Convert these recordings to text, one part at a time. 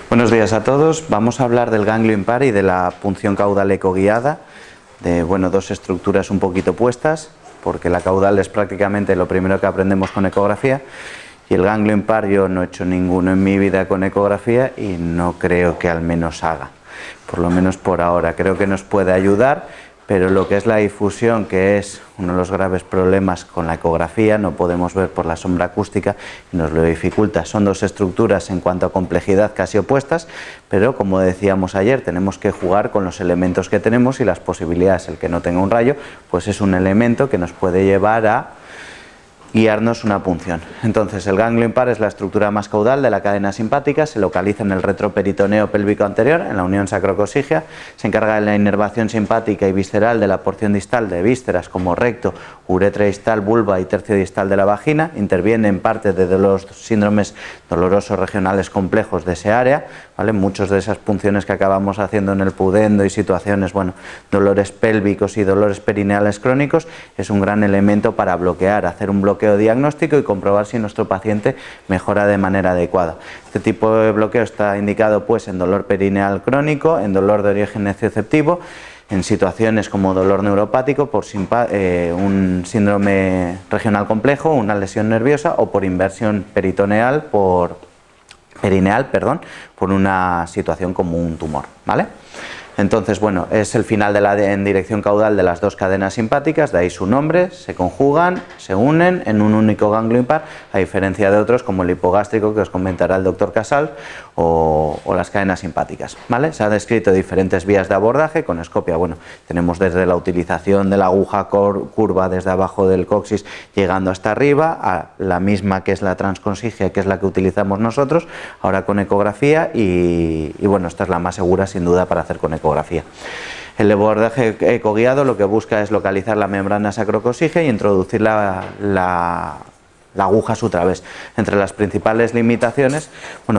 Buenos días a todos. Vamos a hablar del ganglio impar y de la punción caudal ecoguiada, de dos estructuras un poquito opuestas, porque la caudal es prácticamente lo primero que aprendemos con ecografía, y el ganglio impar yo no he hecho ninguno en mi vida con ecografía y no creo que al menos haga, por lo menos por ahora. Creo que nos puede ayudar, pero lo que es la difusión, que es uno de los graves problemas con la ecografía, no podemos ver por la sombra acústica y nos lo dificulta. Son dos estructuras en cuanto a complejidad casi opuestas, pero como decíamos ayer, tenemos que jugar con los elementos que tenemos y las posibilidades. El que no tenga un rayo, pues es un elemento que nos puede llevar a guiarnos una punción. Entonces, el ganglio impar es la estructura más caudal de la cadena simpática, se localiza en el retroperitoneo pélvico anterior, en la unión sacrocosígea, se encarga de la inervación simpática y visceral de la porción distal de vísceras como recto, uretra distal, vulva y tercio distal de la vagina, interviene en parte de los síndromes dolorosos regionales complejos de ese área, ¿vale? Muchos de esas punciones que acabamos haciendo en el pudendo y situaciones, dolores pélvicos y dolores perineales crónicos, es un gran elemento para bloquear, hacer un bloqueo diagnóstico y comprobar si nuestro paciente mejora de manera adecuada. Este tipo de bloqueo está indicado pues en dolor perineal crónico, en dolor de origen nececeptivo, en situaciones como dolor neuropático por un síndrome regional complejo, una lesión nerviosa o por inversión perineal por una situación como un tumor, ¿vale? Entonces, es el final en dirección caudal de las dos cadenas simpáticas, de ahí su nombre, se conjugan, se unen en un único ganglio impar, a diferencia de otros como el hipogástrico que os comentará el doctor Casal o las cadenas simpáticas, ¿vale? Se han descrito diferentes vías de abordaje con escopia, tenemos desde la utilización de la aguja curva desde abajo del coxis llegando hasta arriba, a la misma que es la transconsigia, que es la que utilizamos nosotros, ahora con ecografía y esta es la más segura sin duda para hacer con ecografía. El abordaje ecoguiado lo que busca es localizar la membrana sacrocosígea y introducir la aguja a su través. Entre las principales limitaciones,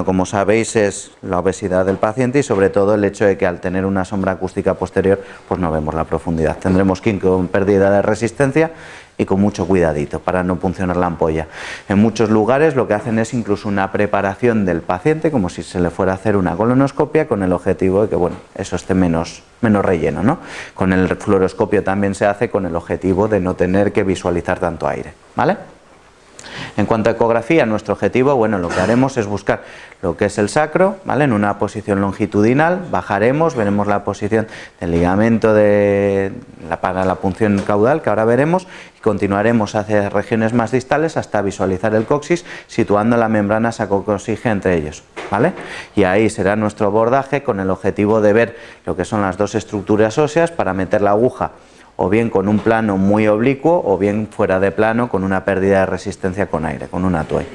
como sabéis, es la obesidad del paciente y sobre todo el hecho de que al tener una sombra acústica posterior pues no vemos la profundidad. Tendremos que ir con pérdida de resistencia y con mucho cuidadito para no puncionar la ampolla. En muchos lugares lo que hacen es incluso una preparación del paciente como si se le fuera a hacer una colonoscopia con el objetivo de que eso esté menos relleno, ¿no? Con el fluoroscopio también se hace con el objetivo de no tener que visualizar tanto aire, ¿vale? En cuanto a ecografía, nuestro objetivo, lo que haremos es buscar lo que es el sacro, ¿vale? En una posición longitudinal, bajaremos, veremos la posición del ligamento para la punción caudal, que ahora veremos, y continuaremos hacia regiones más distales hasta visualizar el coxis, situando la membrana sacrocosígea entre ellos, ¿vale? Y ahí será nuestro abordaje con el objetivo de ver lo que son las dos estructuras óseas para meter la aguja o bien con un plano muy oblicuo o bien fuera de plano con una pérdida de resistencia con aire, con una TUEI.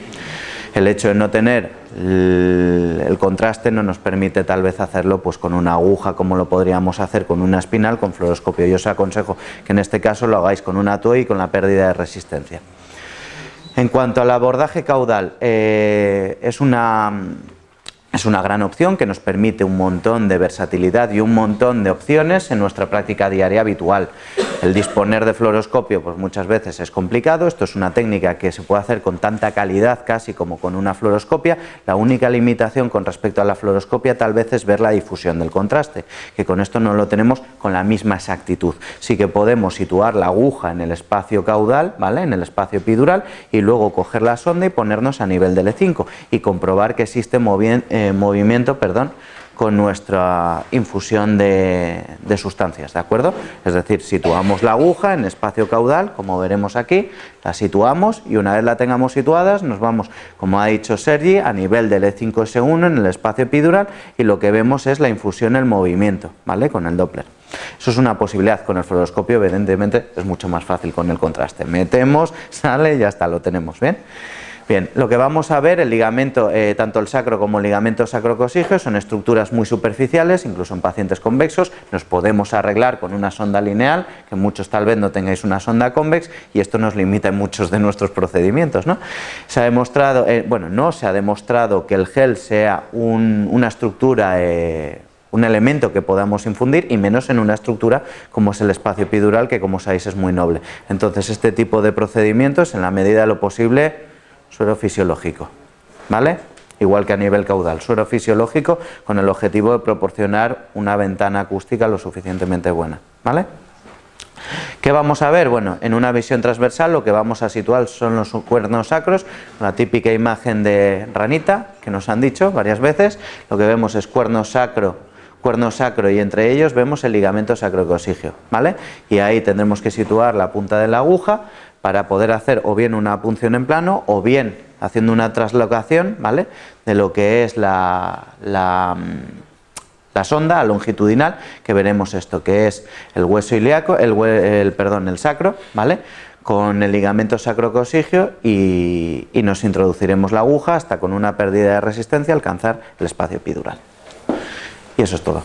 El hecho de no tener el contraste no nos permite tal vez hacerlo pues con una aguja como lo podríamos hacer con una espinal, con fluoroscopio. Yo os aconsejo que en este caso lo hagáis con una TUEI y con la pérdida de resistencia. En cuanto al abordaje caudal, es una gran opción que nos permite un montón de versatilidad y un montón de opciones en nuestra práctica diaria habitual. El disponer de fluoroscopio pues muchas veces es complicado, esto es una técnica que se puede hacer con tanta calidad casi como con una fluoroscopia. La única limitación con respecto a la fluoroscopia tal vez es ver la difusión del contraste, que con esto no lo tenemos con la misma exactitud. Sí que podemos situar la aguja en el espacio caudal, ¿vale? En el espacio epidural, y luego coger la sonda y ponernos a nivel del E5 y comprobar que existe movimiento con nuestra infusión de sustancias, ¿de acuerdo? Es decir, situamos la aguja en espacio caudal, como veremos aquí, la situamos y una vez la tengamos situadas nos vamos, como ha dicho Sergi, a nivel del E5S1 en el espacio epidural y lo que vemos es la infusión, el movimiento, ¿vale? Con el Doppler. Eso es una posibilidad. Con el fluoroscopio evidentemente es mucho más fácil con el contraste. Metemos, sale y ya está, lo tenemos, ¿bien? Bien, lo que vamos a ver, el ligamento, tanto el sacro como el ligamento sacrocosígeo son estructuras muy superficiales, incluso en pacientes convexos, nos podemos arreglar con una sonda lineal, que muchos tal vez no tengáis una sonda convex y esto nos limita en muchos de nuestros procedimientos, ¿no? Se ha demostrado, no se ha demostrado que el gel sea una estructura, un elemento que podamos infundir y menos en una estructura como es el espacio epidural, que como sabéis es muy noble. Entonces este tipo de procedimientos, en la medida de lo posible, suero fisiológico, ¿vale? igual que a nivel caudal, suero fisiológico con el objetivo de proporcionar una ventana acústica lo suficientemente buena, ¿vale? ¿Qué vamos a ver? Bueno, en una visión transversal lo que vamos a situar son los cuernos sacros, la típica imagen de ranita que nos han dicho varias veces. Lo que vemos es cuerno sacro y entre ellos vemos el ligamento sacrocosigeo, ¿vale? Y ahí tendremos que situar la punta de la aguja para poder hacer o bien una punción en plano o bien haciendo una traslocación, ¿vale?, de lo que es la sonda longitudinal, que veremos esto, que es el hueso ilíaco, el sacro, ¿vale?, con el ligamento sacrocosigeo y nos introduciremos la aguja hasta con una pérdida de resistencia alcanzar el espacio epidural. Y eso es todo.